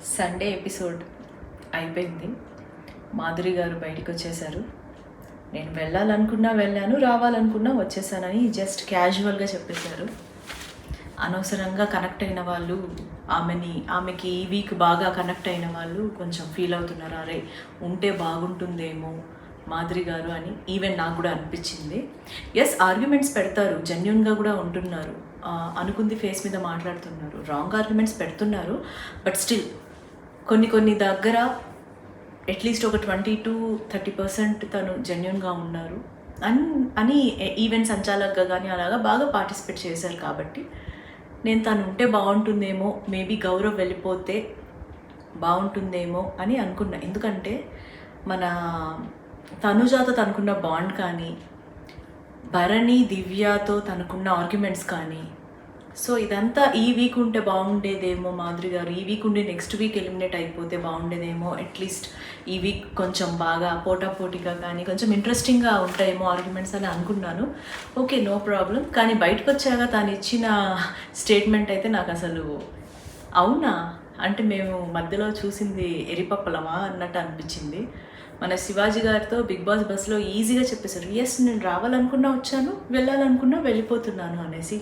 Sunday episode అయిపోయింది. మాధురి గారు బయటికి వచ్చేసారు. నేను వెళ్ళాలనుకున్నా వెళ్ళాను, రావాలనుకున్నా వచ్చేసానని జస్ట్ క్యాజువల్గా చెప్పేశారు. అనవసరంగా కనెక్ట్ అయిన వాళ్ళు, ఆమెకి ఈ వీక్ బాగా కనెక్ట్ అయిన వాళ్ళు కొంచెం ఫీల్ అవుతున్నారు, అరే ఉంటే బాగుంటుందేమో మాధురి గారు అని. ఈవెన్ నాకు కూడా అనిపించింది. ఎస్, ఆర్గ్యుమెంట్స్ పెడతారు, జెన్యున్గా కూడా ఉంటున్నారు, అనుకుంది ఫేస్ మీద మాట్లాడుతున్నారు, రాంగ్ ఆర్గ్యుమెంట్స్ పెడుతున్నారు. బట్ స్టిల్ కొన్ని దగ్గర అట్లీస్ట్ ఒక 20-30% తను జెన్యున్గా ఉన్నారు అని ఈవెంట్ సంచాలకుగా కానీ అలాగా బాగా పార్టిసిపేట్ చేశారు. కాబట్టి నేను తను ఉంటే బాగుంటుందేమో, మేబీ గౌరవ్ వెళ్ళిపోతే బాగుంటుందేమో అని అనుకున్నా. ఎందుకంటే మన తనుజాతో తనకున్న బాండ్ కానీ, భరణి దివ్యతో తనకున్న ఆర్గ్యుమెంట్స్ కానీ, సో ఇదంతా ఈ వీక్ ఉంటే బాగుండేదేమో మాధురి గారు, ఈ వీక్ ఉండి నెక్స్ట్ వీక్ ఎలిమినేట్ అయిపోతే బాగుండేదేమో, అట్లీస్ట్ ఈ వీక్ కొంచెం బాగా పోటాపోటీగా కానీ కొంచెం ఇంట్రెస్టింగ్గా ఉంటాయేమో ఆర్గ్యుమెంట్స్ అని అనుకున్నాను. Okay, no problem. కానీ బయటకు వచ్చాక తను ఇచ్చిన స్టేట్మెంట్ అయితే నాకు అసలు అవునా అంటే మేము మధ్యలో చూసింది ఎరిపప్పలమా అన్నట్టు అనిపించింది. మన శివాజీ గారితో బిగ్ బాస్ బస్లో ఈజీగా చెప్పేశారు, ఎస్ నేను రావాలనుకున్నా వచ్చాను, వెళ్ళాలనుకున్నా వెళ్ళిపోతున్నాను అనేసి.